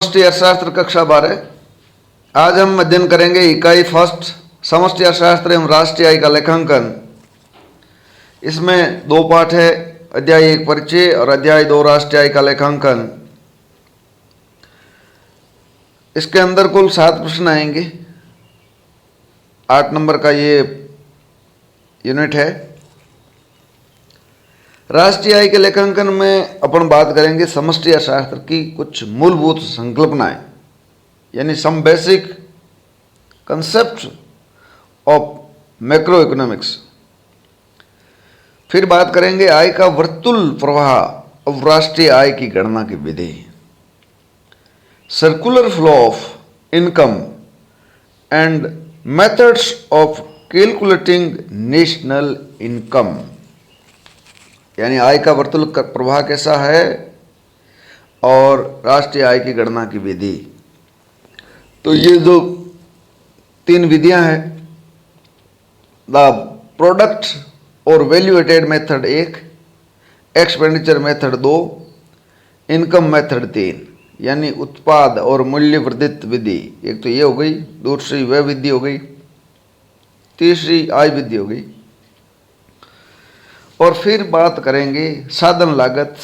समष्टि अर्थशास्त्र कक्षा 12। आज हम अध्ययन करेंगे इकाई फर्स्ट समष्टि अर्थशास्त्र एवं राष्ट्रीय आय का लेखांकन। इसमें दो पाठ है, अध्याय 1 परिचय और अध्याय 2 राष्ट्रीय आय का लेखांकन। इसके अंदर कुल 7 प्रश्न आएंगे। 8 नंबर का ये यूनिट है। राष्ट्रीय आय के लेखांकन में अपन बात करेंगे समष्टि अर्थशास्त्र की कुछ मूलभूत संकल्पनाएं, यानी some basic concept of macroeconomics. फिर बात करेंगे आय का वर्तुल प्रवाह और राष्ट्रीय आय की गणना की विधि, circular flow of income and methods of calculating national income, यानी आय का वर्तुल प्रवाह कैसा है और राष्ट्रीय आय की गणना की विधि। तो ये जो 3 विधियां हैं, द प्रोडक्ट और value added method 1, expenditure method 2, income method 3, यानी उत्पाद और मूल्य वर्धित विधि। एक तो ये हो गई, दूसरी वह विधि हो गई, तीसरी आय विधि हो गई। और फिर बात करेंगे साधन लागत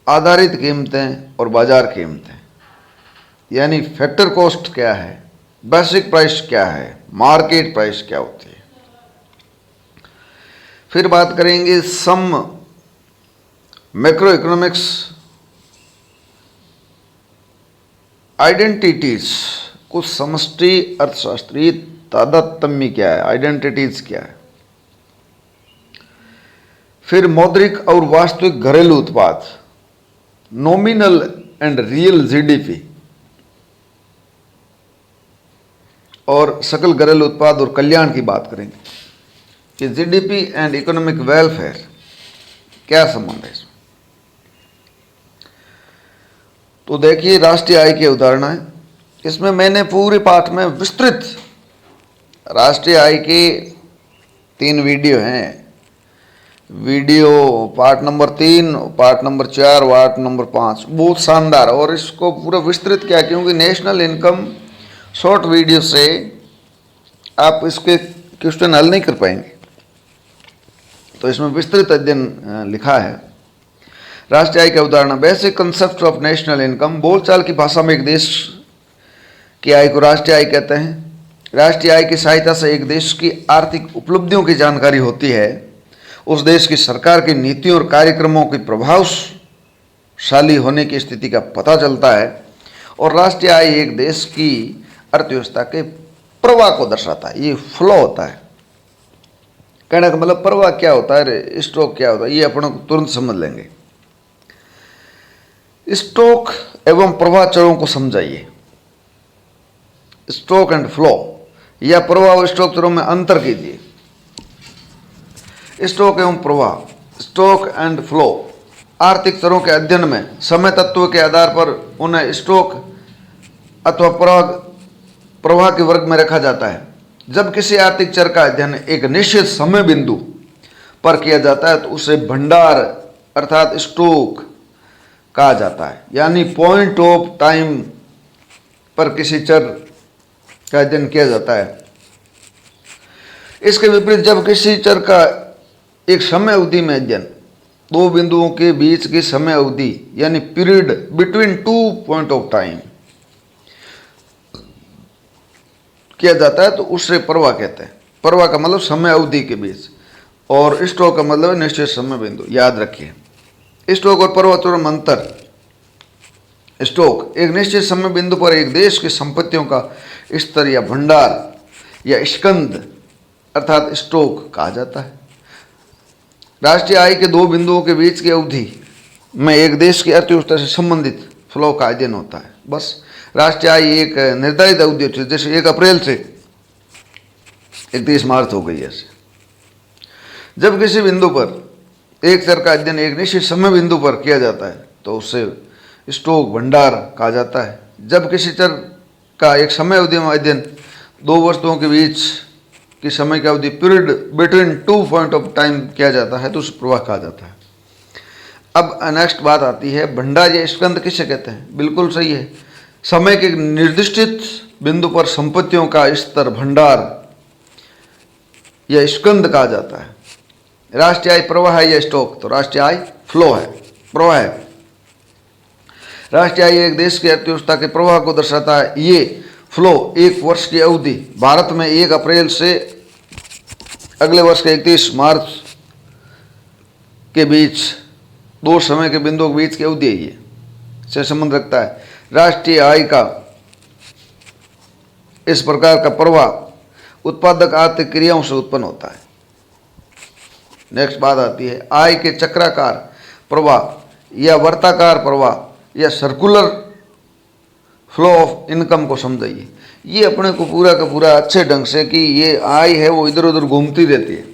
आधारित कीमतें और बाजार कीमतें, यानी फैक्टर कॉस्ट क्या है, बेसिक प्राइस क्या है, मार्केट प्राइस क्या होती है। फिर बात करेंगे सम मैक्रो इकोनॉमिक्स आइडेंटिटीज, कुछ समष्टि अर्थशास्त्रीय तादात्म्य क्या है, आइडेंटिटीज क्या है। फिर मौद्रिक और वास्तविक घरेलू उत्पाद, नॉमिनल एंड रियल जीडीपी, और सकल घरेलू उत्पाद और कल्याण की बात करेंगे कि जीडीपी एंड इकोनॉमिक वेलफेयर क्या संबंध है इसमें। तो देखिए राष्ट्रीय आय के उदाहरण है। इसमें मैंने पूरे पाठ में विस्तृत राष्ट्रीय आय के 3 वीडियो हैं। Video part number 3, part number 4, part number 5 बहुत शानदार, और इसको पूरा विस्तृत किया क्योंकि नेशनल इनकम शॉर्ट वीडियो से आप इसके क्वेश्चन हल नहीं कर पाएंगे। तो इसमें विस्तृत अध्ययन लिखा है। राष्ट्रीय आय के उदाहरण, basic concept of national income, बोलचाल की भाषा में एक देश की आय को राष्ट्रीय आय कहते हैं। राष्ट्रीय आय की सहायता से एक देश की आर्थिक उपलब्धियों की जानकारी होती है, उस देश की सरकार की नीतियों और कार्यक्रमों की प्रभावशाली होने की स्थिति का पता चलता है, और राष्ट्रीय आय एक देश की अर्थव्यवस्था के प्रवाह को दर्शाता है। ये फ्लो होता है। कहने का मतलब प्रवाह क्या होता है, स्टॉक क्या होता है, ये अपन तुरंत समझ लेंगे। स्टॉक एवं प्रवाह चरों को समझाइए। स्टॉक एंड फ्लो, या प्रवाह और स्टॉक चरों में अंतर कीजिए। स्टॉक एवं प्रवाह, स्टॉक एंड फ्लो, आर्थिक चरों के अध्ययन में समय तत्व के आधार पर उन्हें स्टॉक अथवा प्रवाह के वर्ग में रखा जाता है। जब किसी आर्थिक चर का अध्ययन एक निश्चित समय बिंदु पर किया जाता है तो उसे भंडार अर्थात स्टॉक कहा जाता है, यानी पॉइंट ऑफ टाइम पर किसी चर का अध्ययन किया जाता है। इसके विपरीत जब किसी चर का एक समय अवधि में अध्ययन 2 बिंदुओं के बीच की समय अवधि, यानी period between 2 point of time किया जाता है तो उससे प्रवाह कहते हैं। प्रवाह का मतलब समय अवधि के बीच, और स्टॉक का मतलब निश्चित समय बिंदु। याद रखिए स्टॉक और प्रवाह चरों में अंतर। स्टॉक एक निश्चित समय बिंदु पर एक देश की संपत्तियों का स्तर या भंडार या स्कंद अर्थात स्टॉक कहा जाता है। राष्ट्रीय आय के 2 बिंदुओं के बीच की अवधि में एक देश की अर्थव्यवस्था से संबंधित फ्लो का अध्ययन होता है। बस राष्ट्रीय आय एक निर्धारित अवधि होती है, जैसे 1 अप्रैल से 31 मार्च हो गई। ऐसे जब किसी बिंदु पर एक चर का अध्ययन एक निश्चित समय बिंदु पर किया जाता है तो उससे स्टॉक भंडार कहा जाता है। जब किसी चर का एक समय अवधि में अध्ययन 2 वस्तुओं के बीच की समय की अवधि period between 2 point of time किया जाता है तो उसे प्रवाह कहा जाता है। अब नेक्स्ट बात आती है भंडार या स्कंद किसे कहते हैं। बिल्कुल सही है, समय के निर्दिष्टित बिंदु पर संपत्तियों का स्तर भंडार या स्कंद कहा जाता है। राष्ट्रीय आय प्रवाह है या स्टॉक, तो राष्ट्रीय आय फ्लो है, प्रवाह है। राष्ट्रीय आय एक देश की अर्थव्यवस्था के प्रवाह को दर्शाता है। ये फ्लो एक वर्ष की अवधि, भारत में 1 अप्रैल से अगले वर्ष के 31 मार्च के बीच 2 समय के बिंदुओं के बीच की अवधि है, ये से संबंध रखता है। राष्ट्रीय आय का इस प्रकार का प्रवाह उत्पादक आर्थिक क्रियाओं से उत्पन्न होता है। नेक्स्ट बात आती है आय के चक्राकार प्रवाह या वर्ताकार प्रवाह या सर्कुलर फ्लो ऑफ इनकम को समझाइए। ये अपने को पूरा का पूरा अच्छे ढंग से कि ये आय है वो इधर उधर घूमती रहती है।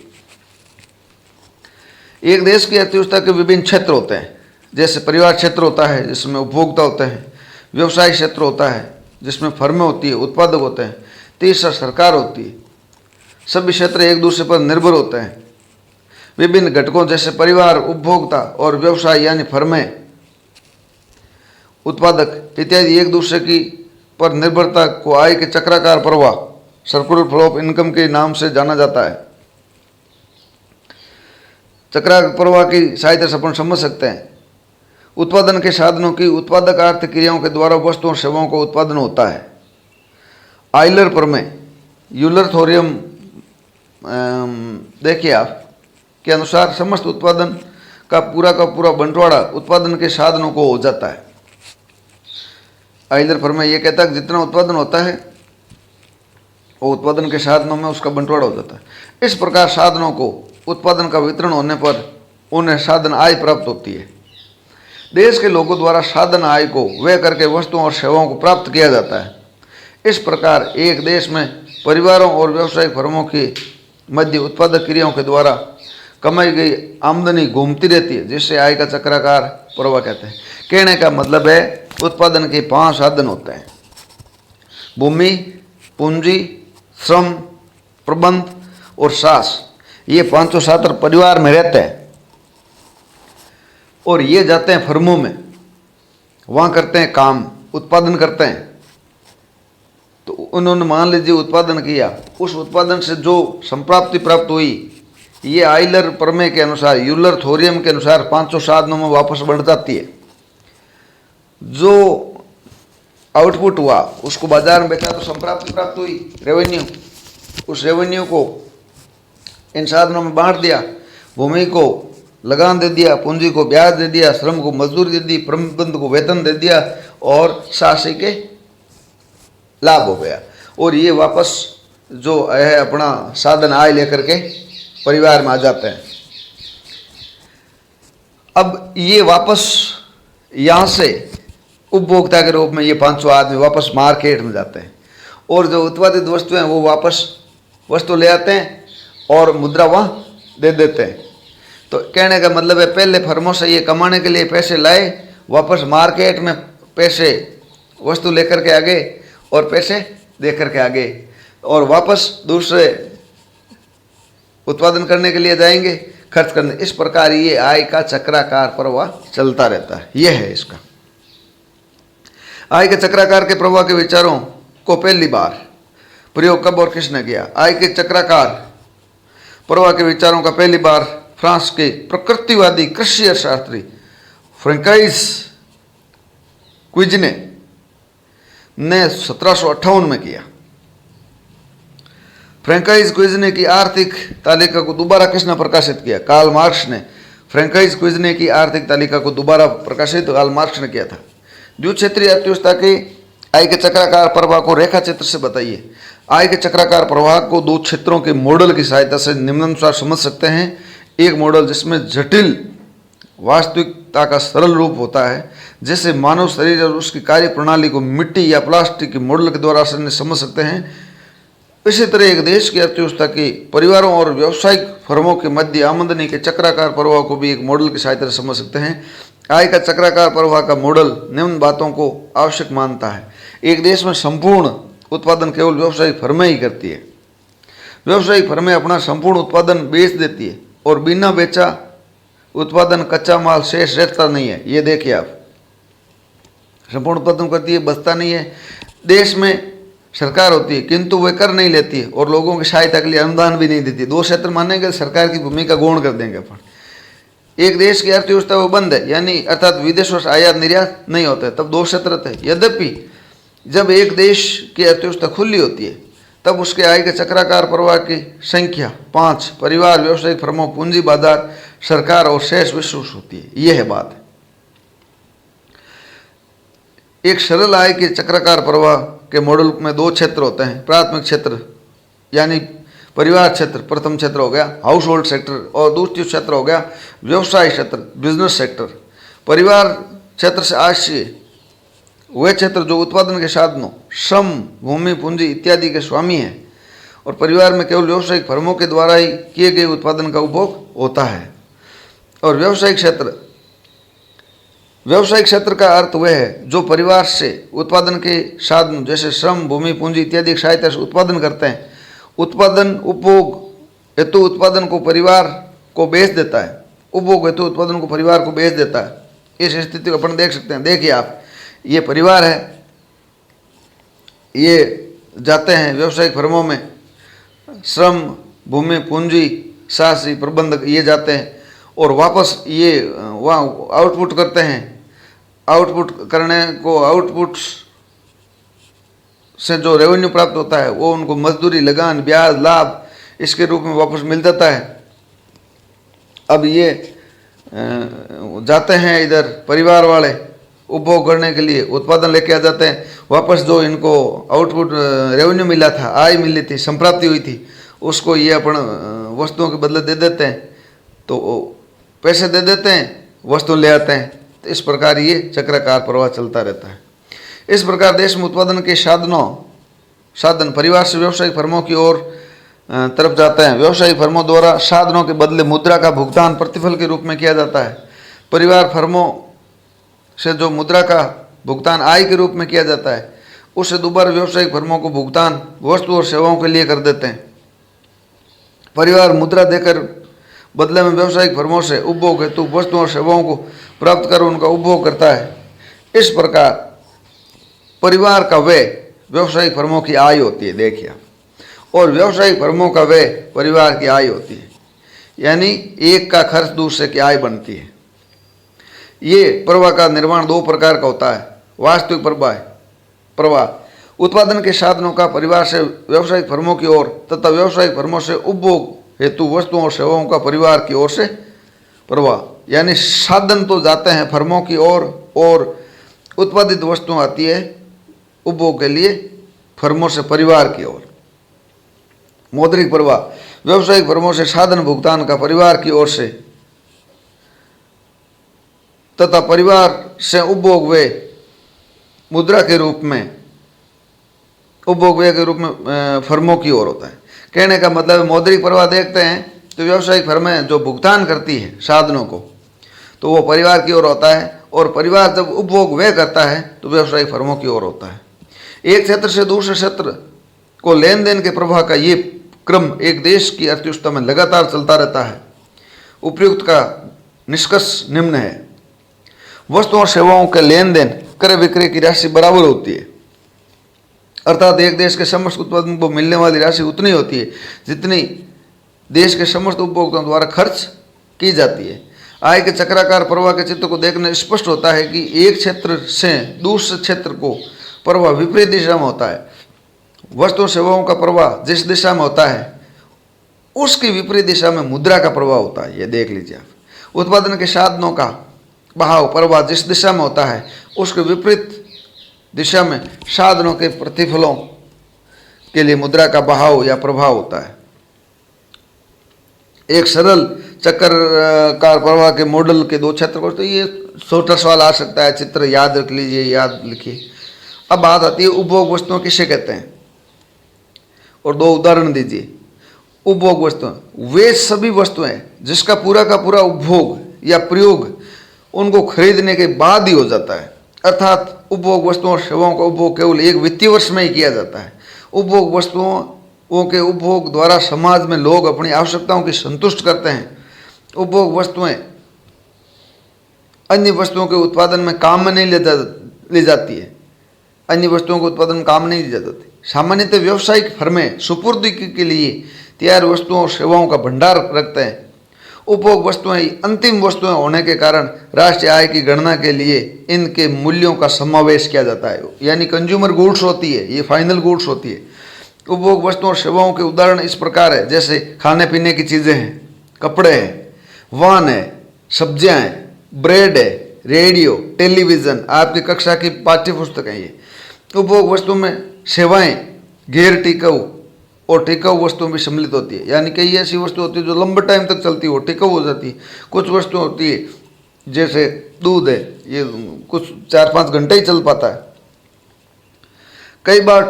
एक देश की अर्थव्यवस्था के विभिन्न क्षेत्र होते हैं, जैसे परिवार क्षेत्र होता है जिसमें उपभोक्ता होते हैं, व्यवसाय क्षेत्र होता है जिसमें फर्में होती है, उत्पादक होते हैं, तीसरा सरकार होती है। सभी क्षेत्र एक दूसरे पर निर्भर होते हैं। विभिन्न घटकों जैसे परिवार, उपभोक्ता और व्यवसाय यानी फर्में, उत्पादक इत्यादि एक दूसरे की पर निर्भरता को आय के चक्राकार प्रवाह सर्कुलर फ्लो ऑफ इनकम के नाम से जाना जाता है। चक्राकार प्रवाह की सहायता से अपन समझ सकते हैं उत्पादन के साधनों की उत्पादक आर्थिक क्रियाओं के द्वारा वस्तुओं और सेवाओं का उत्पादन होता है। आइलर प्रमेय, यूलर थ्योरम देखिए आप के अनुसार समस्त उत्पादन का पूरा बंटवारा उत्पादन के साधनों को हो जाता है। आइलर प्रमेय ये कहता है कि जितना उत्पादन होता है वो उत्पादन के साधनों में उसका बंटवारा हो जाता है। इस प्रकार साधनों को उत्पादन का वितरण होने पर उन्हें साधन आय प्राप्त होती है। देश के लोगों द्वारा साधन आय को व्यय करके वस्तुओं और सेवाओं को प्राप्त किया जाता है। इस प्रकार एक देश में परिवारों और व्यावसायिक फर्मों के मध्य उत्पादक क्रियाओं के द्वारा कमाई गई आमदनी घूमती रहती है, जिससे आय का चक्राकार प्रवाह कहते हैं। कहने का मतलब है उत्पादन के 5 साधन होते हैं: भूमि, पूंजी, श्रम, प्रबंध और सास। ये 5 साधन परिवार में रहते हैं और ये जाते हैं फर्मों में, वहाँ करते हैं काम, उत्पादन करते हैं। तो उन्होंने मान लीजिए उत्पादन किया, उस उत्पादन से जो संप्राप्ति प्राप्त हुई ये आइलर प्रमेय के अनुसार, यूलर थ्योरम के अनुसार 5 साधनों में वापस बढ़ जाती है। जो आउटपुट हुआ उसको बाजार में बेचा तो संप्राप्ति प्राप्त हुई, रेवेन्यू। उस रेवेन्यू को इन साधनों में बांट दिया, भूमि को लगान दे दिया, पूंजी को ब्याज दे दिया, श्रम को मजदूरी दे दी, प्रबंध को वेतन दे दिया और शासी के लाभ हो गया। और ये वापस जो है अपना साधन आय लेकर के परिवार में आ जाते हैं। अब ये वापस यहाँ से उपभोक्ता के रूप में ये 500 आदमी वापस मार्केट में जाते हैं और जो उत्पादित वस्तु हैं वो वापस वस्तु ले आते हैं और मुद्रा वहाँ दे देते हैं। तो कहने का मतलब है पहले फर्मों से ये कमाने के लिए पैसे लाए, वापस मार्केट में पैसे वस्तु लेकर के आ गए और पैसे दे करके आ गए और वापस दूसरे उत्पादन करने के लिए जाएंगे, खर्च करने। इस प्रकार ये आय का चक्राकार प्रवाह चलता रहता है। यह है इसका आय के चक्राकार के प्रवाह के विचारों को पहली बार प्रयोग कब और किसने किया? आय के चक्राकार प्रवाह के विचारों का पहली बार फ्रांस के प्रकृतिवादी कृषि अर्थशास्त्री फ्रैंकोइस क्विजने ने 1758 में किया। फ्रैंकोइस क्विजने की आर्थिक तालिका को दोबारा किसने प्रकाशित किया? कार्ल मार्क्स ने। फ्रैंकोइस क्विजने की आर्थिक तालिका को दोबारा प्रकाशित कार्ल मार्क्स ने किया था। द्विक्षेत्रीय अर्थव्यवस्था के आय के चक्राकार प्रवाह को रेखा चित्र से बताइए। आय के चक्राकार प्रवाह को 2 क्षेत्रों के मॉडल की सहायता से निम्नानुसार समझ सकते हैं। एक मॉडल जिसमें जटिल वास्तविकता का सरल रूप होता है, जैसे मानव शरीर और उसकी कार्य प्रणाली को मिट्टी या प्लास्टिक के मॉडल के द्वारा समझ सकते हैं। इसी तरह एक देश की अर्थव्यवस्था के परिवारों और व्यावसायिक फर्मों के मध्य आमदनी के चक्राकार प्रवाह को भी एक मॉडल की सहायता से समझ सकते हैं। आय का चक्राकार प्रवाह का मॉडल निम्न बातों को आवश्यक मानता है। एक देश में संपूर्ण उत्पादन केवल व्यावसायिक फर्में ही करती है। व्यावसायिक फर्में अपना संपूर्ण उत्पादन बेच देती है और बिना बेचा उत्पादन कच्चा माल शेष रहता नहीं है। ये देखिए आप, संपूर्ण उत्पादन करती है, बचता नहीं है। देश में सरकार होती है किंतु वे कर नहीं लेती है और लोगों की सहायता के लिए अनुदान भी नहीं देती। दो क्षेत्र मानेंगे सरकार की भूमिका गौण कर देंगे अपन। एक देश की अर्थव्यवस्था वो बंद है, यानी अर्थात विदेशों से आयात निर्यात नहीं होता है, तब दो क्षेत्र थे। यद्यपि जब एक देश की अर्थव्यवस्था खुली होती है तब उसके आय के चक्राकार प्रवाह की संख्या 5 परिवार, व्यावसायिक फर्मों, पूंजी बाजार, सरकार और शेष विश्व होती है। यह है बात। एक सरल आय के चक्राकार प्रवाह के मॉडल में दो क्षेत्र होते हैं। प्राथमिक क्षेत्र यानी परिवार क्षेत्र, प्रथम क्षेत्र हो गया हाउस होल्ड सेक्टर, और दूसरी क्षेत्र हो गया व्यवसाय क्षेत्र, बिजनेस सेक्टर। परिवार क्षेत्र से आशय वे क्षेत्र जो उत्पादन के साधनों, श्रम, भूमि, पूंजी इत्यादि के स्वामी हैं और परिवार में केवल व्यावसायिक फर्मों के द्वारा ही किए गए उत्पादन का उपभोग होता है। और व्यावसायिक क्षेत्र का अर्थ वह है जो परिवार से उत्पादन के साधन जैसे श्रम, भूमि, पूंजी इत्यादि की सहायता से उत्पादन करते हैं। उत्पादन उपभोग हेतु उत्पादन को परिवार को बेच देता है, उपभोग हेतु उत्पादन को परिवार को बेच देता है। इस स्थिति को अपन देख सकते हैं। देखिए आप, ये परिवार है, ये जाते हैं व्यावसायिक फर्मों में, श्रम, भूमि, पूंजी, शासी, प्रबंधक ये जाते हैं और वापस ये वहाँ आउटपुट करते हैं। आउटपुट करने को, आउटपुट से जो रेवेन्यू प्राप्त होता है वो उनको मजदूरी, लगान, ब्याज, लाभ इसके रूप में वापस मिल जाता है। अब ये जाते हैं इधर परिवार वाले उपभोग करने के लिए, उत्पादन लेके आ जाते हैं। वापस जो इनको आउटपुट रेवेन्यू मिला था, आय मिली थी, संप्राप्ति हुई थी, उसको ये अपन वस्तुओं के बदले दे देते हैं। तो पैसे दे देते हैं, वस्तु ले आते हैं। तो इस प्रकार ये चक्राकार प्रवाह चलता रहता है। इस प्रकार देश में उत्पादन के साधन परिवार से व्यावसायिक फर्मों की ओर तरफ जाते हैं। व्यावसायिक फर्मों द्वारा साधनों के बदले मुद्रा का भुगतान प्रतिफल के रूप में किया जाता है। परिवार फर्मों से जो मुद्रा का भुगतान आय के रूप में किया जाता है, उससे दोबारा व्यावसायिक फर्मों को भुगतान वस्तु और सेवाओं के लिए कर देते हैं। परिवार मुद्रा देकर बदले में व्यावसायिक फर्मों से उपभोग हेतु वस्तुओं और सेवाओं को प्राप्त कर उनका उपभोग करता है। इस प्रकार परिवार का व्यय व्यावसायिक फर्मों की आय होती है, देखिए, और व्यावसायिक फर्मों का व्यय परिवार की आय होती है। यानी एक का खर्च दूसरे की आय बनती है। ये प्रवाह का निर्माण दो प्रकार का होता है। वास्तविक प्रवाह उत्पादन के साधनों का परिवार से व्यावसायिक फर्मों की ओर तथा व्यावसायिक फर्मों से उपभोग हेतु वस्तुओं और सेवाओं का परिवार की ओर से प्रवाह। यानी साधन तो जाते हैं फर्मों की ओर और उत्पादित वस्तुएं आती है उपभोग के लिए फर्मों से परिवार की ओर। मौद्रिक प्रवाह व्यावसायिक फर्मों से साधन भुगतान का परिवार की ओर से तथा परिवार से उपभोग व्यय मुद्रा के रूप में, उपभोग व्यय के रूप में फर्मों की ओर होता है। कहने का मतलब मौद्रिक प्रवाह देखते हैं तो व्यावसायिक फर्में जो भुगतान करती है साधनों को तो वो परिवार की ओर होता है, और परिवार जब उपभोग व्यय करता है तो व्यावसायिक फर्मों की ओर होता है। एक क्षेत्र से दूसरे क्षेत्र को लेन देन के प्रवाह का ये क्रम एक देश की अर्थव्यवस्था में लगातार चलता रहता है। उपयुक्त का निष्कर्ष निम्न है। वस्तुओं और सेवाओं के लेन देन क्रय विक्रय की राशि बराबर होती है, अर्थात एक देश के समस्त उत्पादन को मिलने वाली राशि उतनी होती है जितनी देश के समस्त उपभोक्ताओं द्वारा खर्च की जाती है। आय के चक्राकार प्रवाह के चित्र को देखने स्पष्ट होता है कि एक क्षेत्र से दूसरे क्षेत्र को प्रवाह विपरीत दिशा में होता है। वस्तु सेवाओं का प्रवाह जिस दिशा में होता है उसकी विपरीत दिशा में मुद्रा का प्रवाह होता है। ये देख लीजिए आप। उत्पादन के साधनों का बहाव प्रवाह जिस दिशा में होता है उसके विपरीत दिशा में साधनों के प्रतिफलों के लिए मुद्रा का बहाव या प्रभाव होता है। एक सरल चक्राकार प्रवाह के मॉडल के दो क्षेत्र को, तो ये छोटा सवाल आ सकता है, चित्र याद रख लीजिए, याद लिखिए। अब बात आती है उपभोग वस्तुओं किसे कहते हैं, और दो उदाहरण दीजिए। उपभोग वस्तुएं वे सभी वस्तुएं जिसका पूरा का पूरा उपभोग या प्रयोग उनको खरीदने के बाद ही हो जाता है, अर्थात उपभोग वस्तुओं और सेवाओं का उपभोग केवल एक वित्तीय वर्ष में ही किया जाता है। उपभोग वस्तुओं के उपभोग द्वारा समाज में लोग अपनी आवश्यकताओं की संतुष्ट करते हैं। उपभोग वस्तुएं अन्य वस्तुओं के उत्पादन में काम में नहीं ले जाती है। अन्य वस्तुओं के उत्पादन में काम नहीं ली जाती। सामान्यतः व्यावसायिक फर्में सुपुर्दी के लिए तैयार वस्तुओं और सेवाओं का भंडार रखते हैं। उपभोग वस्तुएं अंतिम वस्तुएं होने के कारण राष्ट्रीय आय की गणना के लिए इनके मूल्यों का समावेश किया जाता है। यानी कंज्यूमर गुड्स होती है, ये फाइनल गुड्स होती है। उपभोग वस्तुओं और सेवाओं के उदाहरण इस प्रकार है, जैसे खाने पीने की चीज़ें हैं, कपड़े हैं, वाहन है, सब्जियां हैं, ब्रेड है, रेडियो, टेलीविज़न, आपकी कक्षा की पाठ्य पुस्तक है। ये उपभोग वस्तु में सेवाएं गैर टिकाऊ और टिकाऊ वस्तुएं भी सम्मिलित होती है। यानी कई ऐसी वस्तु होती है जो लंबे टाइम तक चलती है, वो टिकाऊ हो जाती है। कुछ वस्तु होती है जैसे दूध है, ये कुछ 4-5 घंटे ही चल पाता है। कई बार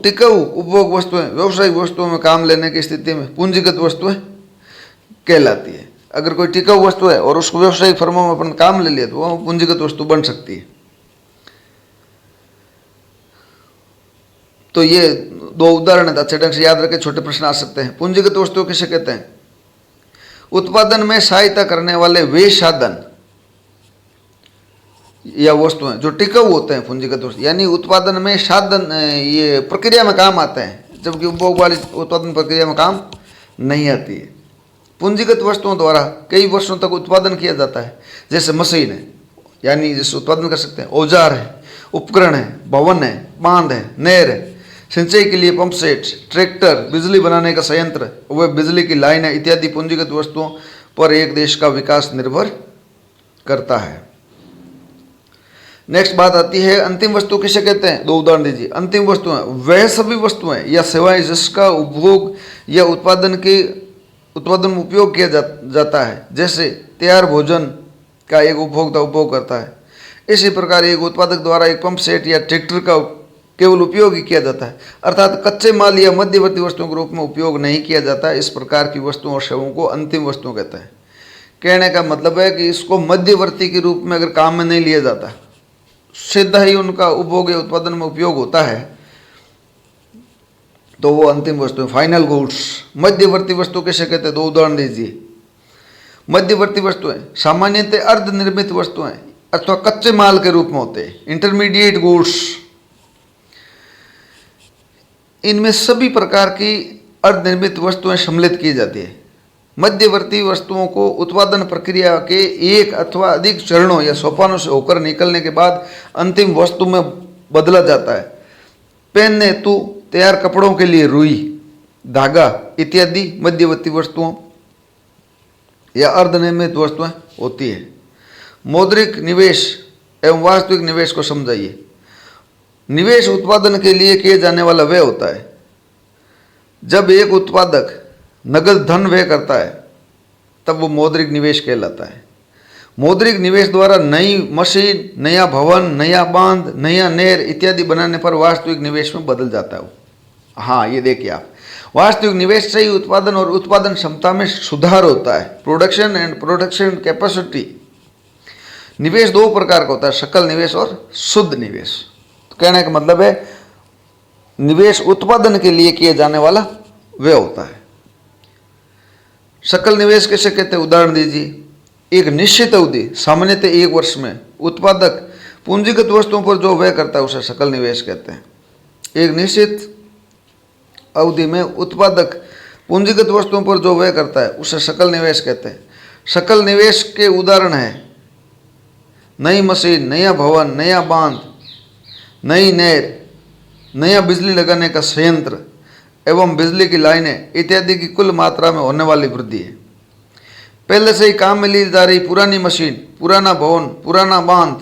टिकाऊ उपभोग वस्तुएं व्यावसायिक वस्तुओं में काम लेने की स्थिति में पूंजीगत वस्तुएं कहलाती है। अगर कोई टिकाऊ वस्तु है और उसको व्यावसायिक फर्मों में अपन काम ले लिया तो वह पूंजीगत वस्तु बन सकती है। तो ये 2 उदाहरण अच्छे ढंग से याद रखें, छोटे प्रश्न आ सकते हैं। पूंजीगत वस्तु किसे कहते हैं? उत्पादन में सहायता करने वाले वे साधन या वस्तुएं जो टिकाऊ होते हैं। पूंजीगत वस्तु यानी उत्पादन में साधन, ये प्रक्रिया में काम आते हैं, जबकि उपभोग वाली उत्पादन प्रक्रिया में काम नहीं आती है। पूंजीगत वस्तुओं द्वारा कई वर्षों तक उत्पादन किया जाता है, जैसे मशीन है, यानी जिससे उत्पादन कर सकते हैं, औजार है, उपकरण है, भवन है, बांध है, नहर है, सिंचाई के लिए पंप सेट, ट्रैक्टर, बिजली बनाने का संयंत्र, व बिजली की लाइन इत्यादि पूंजीगत वस्तुओं पर एक देश का विकास निर्भर करता है। नेक्स्ट बात आती है, अंतिम वस्तु किसे कहते हैं? 2 उदाहरण दीजिए। अंतिम वस्तुएं वह सभी वस्तुएं या सेवाएं जिसका उपभोग या उत्पादन में उपयोग किया जाता है, जैसे तैयार भोजन का एक उपभोक्ता उपभोग करता है। इसी प्रकार एक उत्पादक द्वारा एक पंप सेट या ट्रैक्टर का केवल उपयोग ही किया जाता है, अर्थात कच्चे माल या मध्यवर्ती वस्तुओं के रूप में उपयोग नहीं किया जाता। इस प्रकार की वस्तुओं और सेवाओं को अंतिम वस्तुएं कहते हैं। कहने का मतलब है कि इसको मध्यवर्ती के रूप में अगर काम में नहीं लिया जाता, सीधा ही उनका उपभोग या उत्पादन में उपयोग होता है, तो वो अंतिम वस्तु, फाइनल गुड्स। मध्यवर्ती वस्तु किसे कहते हैं? 2 उदाहरण दीजिए। मध्यवर्ती वस्तुएं सामान्यतः अर्धनिर्मित वस्तुएं अथवा कच्चे माल के रूप में होते हैं, इंटरमीडिएट गुड्स। इनमें सभी प्रकार की अर्धनिर्मित वस्तुएं सम्मिलित की जाती है। मध्यवर्ती वस्तुओं को उत्पादन प्रक्रिया के एक अथवा अधिक चरणों या सोपानों से होकर निकलने के बाद अंतिम वस्तु में बदला जाता है। पेन हेतु तैयार कपड़ों के लिए रुई, धागा इत्यादि मध्यवर्ती वस्तुओं या अर्धनिर्मित वस्तुएं होती है। मौद्रिक निवेश एवं वास्तविक निवेश को समझाइए। निवेश उत्पादन के लिए किए जाने वाला व्यय होता है। जब एक उत्पादक नगद धन व्यय करता है तब वो मौद्रिक निवेश कहलाता है। मौद्रिक निवेश द्वारा नई मशीन, नया भवन, नया बांध, नया नहर इत्यादि बनाने पर वास्तविक निवेश में बदल जाता है। हाँ, ये देखिए आप, वास्तविक निवेश से ही उत्पादन और उत्पादन क्षमता में सुधार होता है। Production and production capacity. निवेश 2 प्रकार का होता है, सकल निवेश और शुद्ध निवेश। तो कहने का मतलब है निवेश उत्पादन के लिए किए जाने वाला व्यय होता है। सकल निवेश कैसे कहते हैं? उदाहरण दीजिए। एक निश्चित अवधि, सामान्यतः 1 वर्ष में उत्पादक पूंजीगत वस्तुओं पर जो व्यय करता है उसे सकल निवेश कहते हैं। एक निश्चित अवधि में उत्पादक पूंजीगत वस्तुओं पर जो व्यय करता है उसे सकल निवेश कहते हैं। सकल निवेश के उदाहरण हैं नई मशीन, नया भवन, नया बांध, नई नहर, नया बिजली लगाने का संयंत्र एवं बिजली की लाइनें इत्यादि की कुल मात्रा में होने वाली वृद्धि है। पहले से ही काम में ली जा रही पुरानी मशीन, पुराना भवन, पुराना बांध,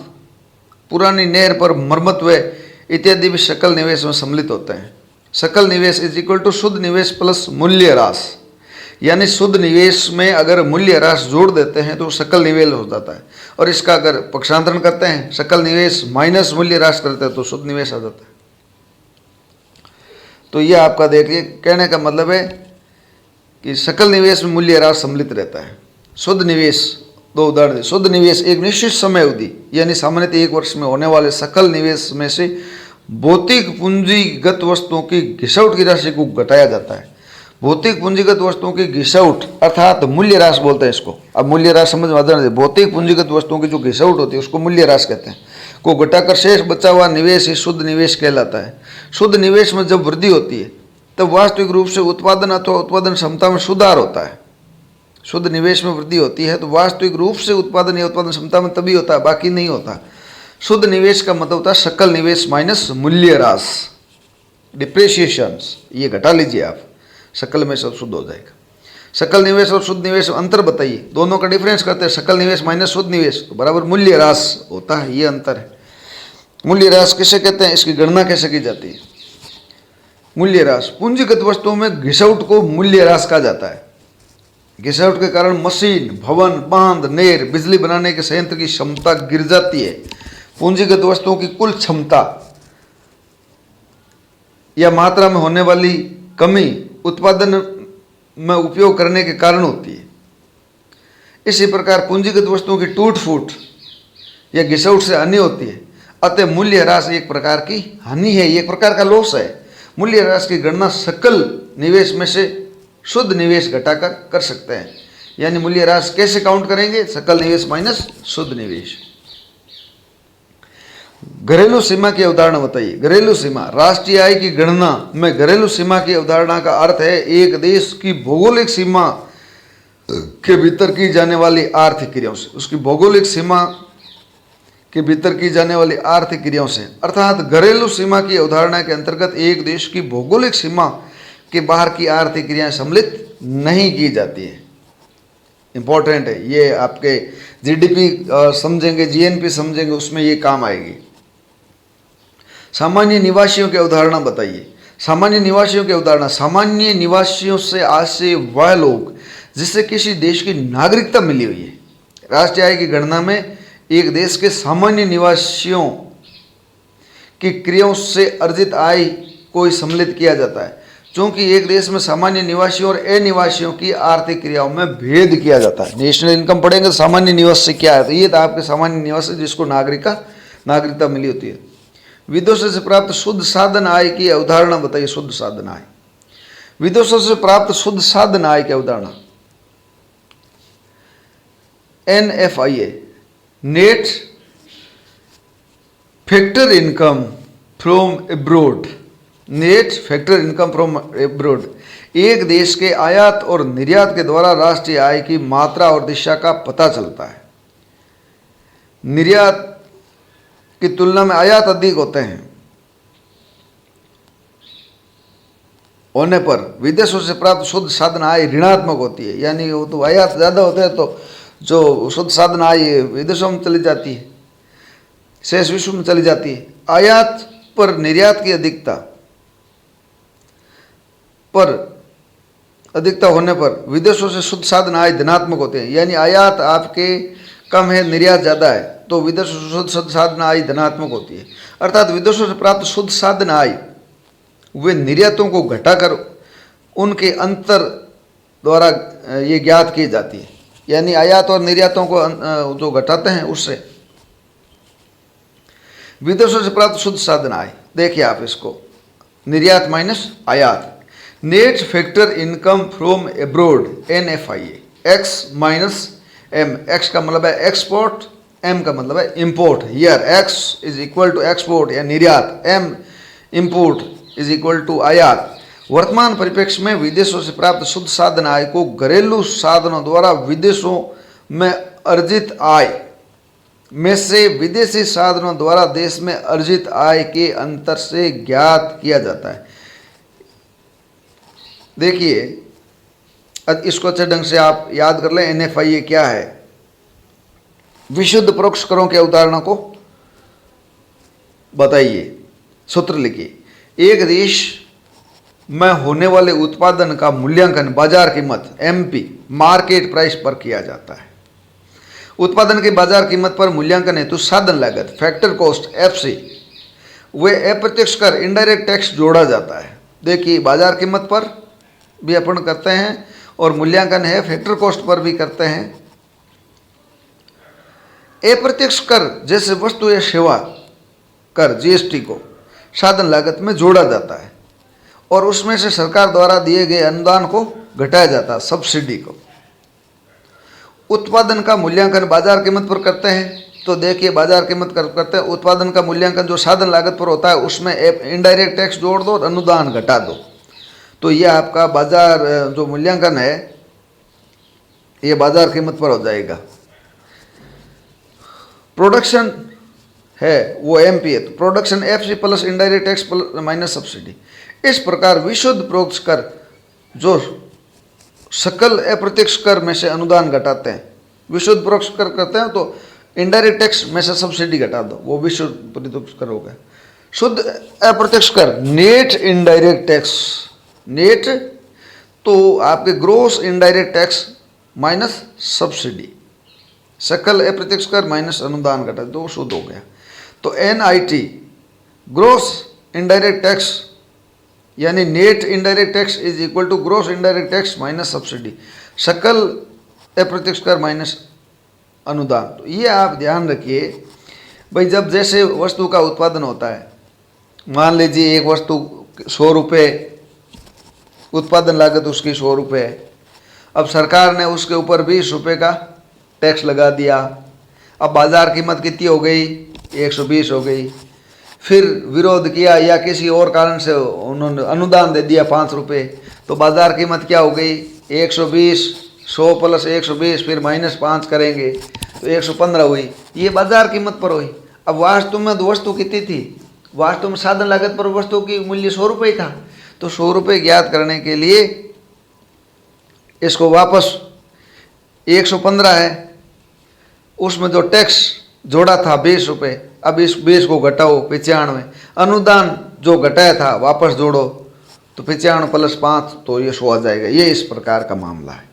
पुरानी नहर पर मरम्मत व्यय इत्यादि भी सकल निवेश में सम्मिलित होते हैं। सकल निवेश इज इक्वल टू शुद्ध निवेश प्लस मूल्य ह्रास। यानी शुद्ध निवेश में अगर मूल्य ह्रास जोड़ देते हैं तो सकल निवेश हो जाता है, और इसका अगर पक्षांतरण करते हैं, सकल निवेश माइनस मूल्य ह्रास करते हैं तो शुद्ध निवेश आ जाता है। तो ये आपका देखिए, कहने का मतलब है कि सकल निवेश में मूल्य ह्रास सम्मिलित रहता है। शुद्ध निवेश 2 उदाहरण। शुद्ध निवेश एक निश्चित समय अवधि यानी सामान्यतः 1 वर्ष में होने वाले सकल निवेश में से भौतिक पूंजीगत वस्तुओं की घिसौट की राशि को घटाया जाता है। भौतिक पूंजीगत वस्तुओं की घिसौट अर्थात मूल्य ह्रास बोलते हैं इसको। अब मूल्यह्रास समझ में आता है। भौतिक पूंजीगत वस्तुओं की जो घिसौट होती है उसको मूल्यह्रास कहते हैं। को घटाकर शेष बचा हुआ निवेश ही शुद्ध निवेश कहलाता है। शुद्ध निवेश में जब वृद्धि होती है तब वास्तविक रूप से उत्पादन अथवा उत्पादन क्षमता में सुधार होता है। शुद्ध निवेश में वृद्धि होती है तो वास्तविक रूप से उत्पादन या उत्पादन क्षमता में तभी होता है, बाकी नहीं होता। शुद्ध निवेश का मतलब होता है सकल निवेश माइनस मूल्यह्रास, डिप्रिसिएशंस, ये घटा लीजिए आप, सकल में सब शुद्ध हो जाएगा। सकल निवेश और शुद्ध निवेश अंतर बताइए, दोनों का डिफरेंस करते हैं। सकल निवेश माइनस शुद्ध निवेश तो बराबर मूल्यह्रास होता है, ये अंतर है। मूल्यह्रास किसे कहते हैं, इसकी गणना कैसे की जाती है। मूल्यह्रास, पूंजीगत वस्तुओं में घिसौट को मूल्यह्रास कहा जाता है। घिसौट के कारण मशीन, भवन, बांध, नहर, बिजली बनाने के संयंत्र की क्षमता गिर जाती है। पूंजीगत वस्तुओं की कुल क्षमता या मात्रा में होने वाली कमी उत्पादन में उपयोग करने के कारण होती है। इसी प्रकार पूंजीगत वस्तुओं की टूट फूट या घिसौट से हानि होती है। अतः मूल्यह्रास एक प्रकार की हानि है, एक प्रकार का लॉस है। मूल्यह्रास की गणना सकल निवेश में से शुद्ध निवेश घटाकर कर सकते हैं। यानी मूल्यह्रास कैसे काउंट करेंगे, सकल निवेश माइनस शुद्ध निवेश। घरेलू सीमा की अवधारणा बताइए। घरेलू सीमा, राष्ट्रीय आय की गणना में घरेलू सीमा की अवधारणा का अर्थ है एक देश की भौगोलिक सीमा के भीतर की जाने वाली आर्थिक क्रियाओं से, उसकी भौगोलिक सीमा के भीतर की जाने वाली आर्थिक क्रियाओं से। अर्थात घरेलू सीमा की अवधारणा के अंतर्गत एक देश की भौगोलिक सीमा के बाहर की आर्थिक क्रियाएं सम्मिलित नहीं की जाती है। इंपॉर्टेंट है ये, आपके जीडीपी समझेंगे, जीएनपी समझेंगे, उसमें ये काम आएगी। सामान्य निवासियों की अवधारणा बताइए। सामान्य निवासियों की अवधारणा, सामान्य निवासियों से आशय वह लोग जिससे किसी देश की नागरिकता मिली हुई है। राष्ट्रीय आय की गणना में एक देश के सामान्य निवासियों की क्रियाओं से अर्जित आय को ही सम्मिलित किया जाता है। क्योंकि एक देश में सामान्य निवासियों और अनिवासियों की आर्थिक क्रियाओं में भेद किया जाता है। नेशनल इनकम पढ़ेंगे तो सामान्य निवासी क्या है, तो ये था आपके सामान्य निवासी जिसको नागरिकता मिली होती है। विदेशों से प्राप्त शुद्ध साधन आय की अवधारणा बताइए। शुद्ध साधन आय, विदेशों से प्राप्त शुद्ध साधन आय की अवधारणा NFIA, net factor income from abroad. Net factor income from abroad एक देश के आयात और निर्यात के द्वारा राष्ट्रीय आय की मात्रा और दिशा का पता चलता है। निर्यात की तुलना में आयात अधिक होते हैं होने पर विदेशों से प्राप्त शुद्ध साधन आय ऋणात्मक होती है। यानी वो तो आयात ज़्यादा होते हैं तो जो शुद्ध साधन आय विदेशों में चली जाती है, शेष विश्व में चली जाती है। आयात पर निर्यात की अधिकता होने पर विदेशों से शुद्ध साधन आय धनात्मक होते हैं। यानी आयात आपके कम है, निर्यात ज़्यादा है, तो विदेशों से शुद्ध साधन आय धनात्मक होती है। अर्थात विदेशों से प्राप्त शुद्ध साधन आय वे निर्यातों को घटाकर उनके अंतर द्वारा ये ज्ञात की जाती है। यानी आयात और निर्यातों को जो घटाते हैं उससे विदेशों से प्राप्त शुद्ध साधन आय। देखिए आप इसको, निर्यात माइनस आयात, net factor income from abroad NFIA, X minus M। X का मतलब है एक्सपोर्ट, M का मतलब है import. Here X is equal to export या निर्यात, M import is equal to आयात। वर्तमान परिप्रेक्ष्य में विदेशों से प्राप्त शुद्ध साधन आय को घरेलू साधनों द्वारा विदेशों में अर्जित आय में से विदेशी साधनों द्वारा देश में अर्जित आय के अंतर से ज्ञात किया जाता है। देखिए इसको अच्छे ढंग से आप याद कर लें। NFIA क्या है, विशुद्ध परोक्ष करों की अवधारणा को बताइए। सूत्र लिखिए। एक देश में होने वाले उत्पादन का मूल्यांकन बाजार कीमत MP, मार्केट प्राइस पर किया जाता है। उत्पादन की बाजार कीमत पर मूल्यांकन हेतु साधन लागत फैक्टर कॉस्ट FC वे अप्रत्यक्ष कर इनडायरेक्ट टैक्स जोड़ा जाता है। देखिए बाजार कीमत पर भी अपन करते हैं और मूल्यांकन है फैक्टर कॉस्ट पर भी करते हैं। अप्रत्यक्ष कर जैसे वस्तु या सेवा कर GST को साधन लागत में जोड़ा जाता है और उसमें से सरकार द्वारा दिए गए अनुदान को घटाया जाता है, सब्सिडी को। उत्पादन का मूल्यांकन बाजार कीमत पर करते हैं। तो देखिए बाजार कीमत करते हैं, उत्पादन का मूल्यांकन जो साधन लागत पर होता है उसमें इनडायरेक्ट टैक्स जोड़ दो और अनुदान घटा दो। तो ये आपका बाजार जो मूल्यांकन है ये बाजार कीमत पर हो जाएगा। प्रोडक्शन है वो एमपी है, तो production FC plus indirect tax plus minus subsidy. इस प्रकार विशुद्ध प्रोक्ष कर जो सकल अप्रत्यक्ष कर में से अनुदान घटाते हैं, विशुद्ध प्रोक्ष कर करते हैं तो इनडायरेक्ट टैक्स में से सब्सिडी घटा दो, वो विशुद्ध प्रत्यक्ष कर हो गया। शुद्ध अप्रत्यक्ष कर नेट इनडायरेक्ट टैक्स, नेट तो आपके gross indirect tax minus subsidy, सकल अप्रत्यक्ष कर माइनस अनुदान घटा दो, शुद्ध हो गया। तो एनआईटी ग्रोस इनडायरेक्ट टैक्स यानी net indirect tax is equal to gross indirect tax minus subsidy, सकल अप्रत्यक्ष कर माइनस अनुदान। तो ये आप ध्यान रखिए भाई, जब जैसे वस्तु का उत्पादन होता है, मान लीजिए एक वस्तु 100 रुपये उत्पादन लागत उसकी 100 रुपये है, अब सरकार ने उसके ऊपर 20 रुपये का टैक्स लगा दिया, अब बाजार कीमत कितनी हो गई 120 हो गई। फिर विरोध किया या किसी और कारण से उन्होंने अनुदान दे दिया 5 रुपये, तो बाजार कीमत क्या हो गई 120, 100 प्लस 120 फिर -5 करेंगे तो 115 हुई, ये बाजार कीमत पर हुई। अब वास्तव में वस्तु कितनी थी, वास्तव में साधन लागत पर वस्तु की मूल्य 100 रुपये था। तो 100 रुपये ज्ञात करने के लिए इसको वापस 115 है, उसमें जो टैक्स जोड़ा था 20 रुपये, अब इस 20 को घटाओ 95, अनुदान जो घटाया था वापस जोड़ो तो 95 प्लस 5 तो ये 100 आ जाएगा। ये इस प्रकार का मामला है।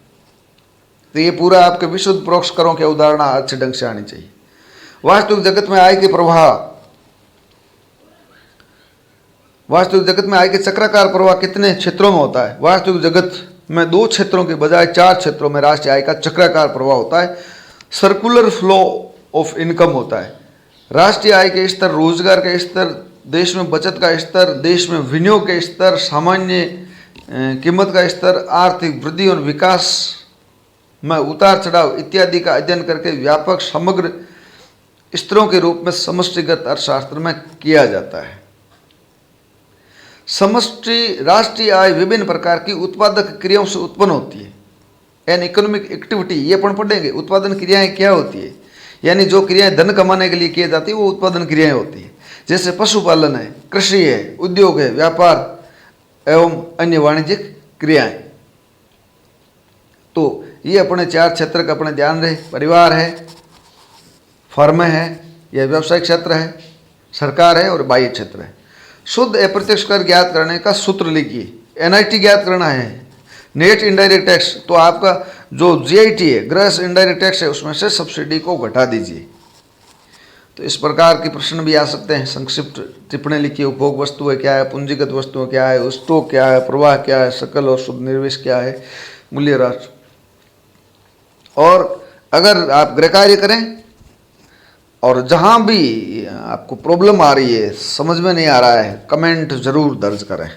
तो ये पूरा आपके विशुद्ध प्रोक्ष करों की अवधारणा अच्छे ढंग से आनी चाहिए। वास्तविक जगत में आय के प्रवाह, वास्तविक जगत में आय के चक्राकार प्रवाह कितने क्षेत्रों में होता है? वास्तविक जगत में 2 क्षेत्रों के बजाय 4 क्षेत्रों में राष्ट्रीय आय का चक्राकार प्रवाह होता है। सर्कुलर फ्लो ऑफ इनकम होता है। राष्ट्रीय आय के स्तर, रोजगार के स्तर, देश में बचत का स्तर, देश में विनियोग के स्तर, सामान्य कीमत का स्तर, आर्थिक वृद्धि और विकास में उतार चढ़ाव इत्यादि का अध्ययन करके व्यापक समग्र स्तरों के रूप में समष्टिगत अर्थशास्त्र में किया जाता है। समष्टि राष्ट्रीय आय विभिन्न प्रकार की उत्पादक क्रियाओं से उत्पन्न होती है। एन इकोनॉमिक एक्टिविटी, ये पढ़ेंगे उत्पादन क्रियाएं क्या होती है, यानी जो क्रियाएं धन कमाने के लिए की जाती है वो उत्पादन क्रियाएं होती है। जैसे पशुपालन है, कृषि है, उद्योग है, व्यापार एवं अन्य वाणिज्यिक क्रियाएं। तो ये अपने 4 क्षेत्र का अपने ध्यान रहे, परिवार है, फर्म है, यह व्यवसायिक क्षेत्र है, सरकार है और बाह्य क्षेत्र है। शुद्ध अप्रत्यक्ष कर ज्ञात करने का सूत्र लिखिए। एनआईटी ज्ञात करना है, नेट इनडायरेक्ट टैक्स, तो आपका जो जीआईटी है ग्रॉस इनडायरेक्ट टैक्स है उसमें से सब्सिडी को घटा दीजिए। तो इस प्रकार के प्रश्न भी आ सकते हैं। संक्षिप्त टिप्पणी लिखिए, उपभोग वस्तुएं क्या है, पूंजीगत वस्तुएं क्या है, स्टॉक क्या है, प्रवाह क्या है, सकल और शुद्ध निवेश क्या है, मूल्य राशि। और अगर आप गृह कार्य करें और जहाँ भी आपको प्रॉब्लम आ रही है, समझ में नहीं आ रहा है, कमेंट जरूर दर्ज करें।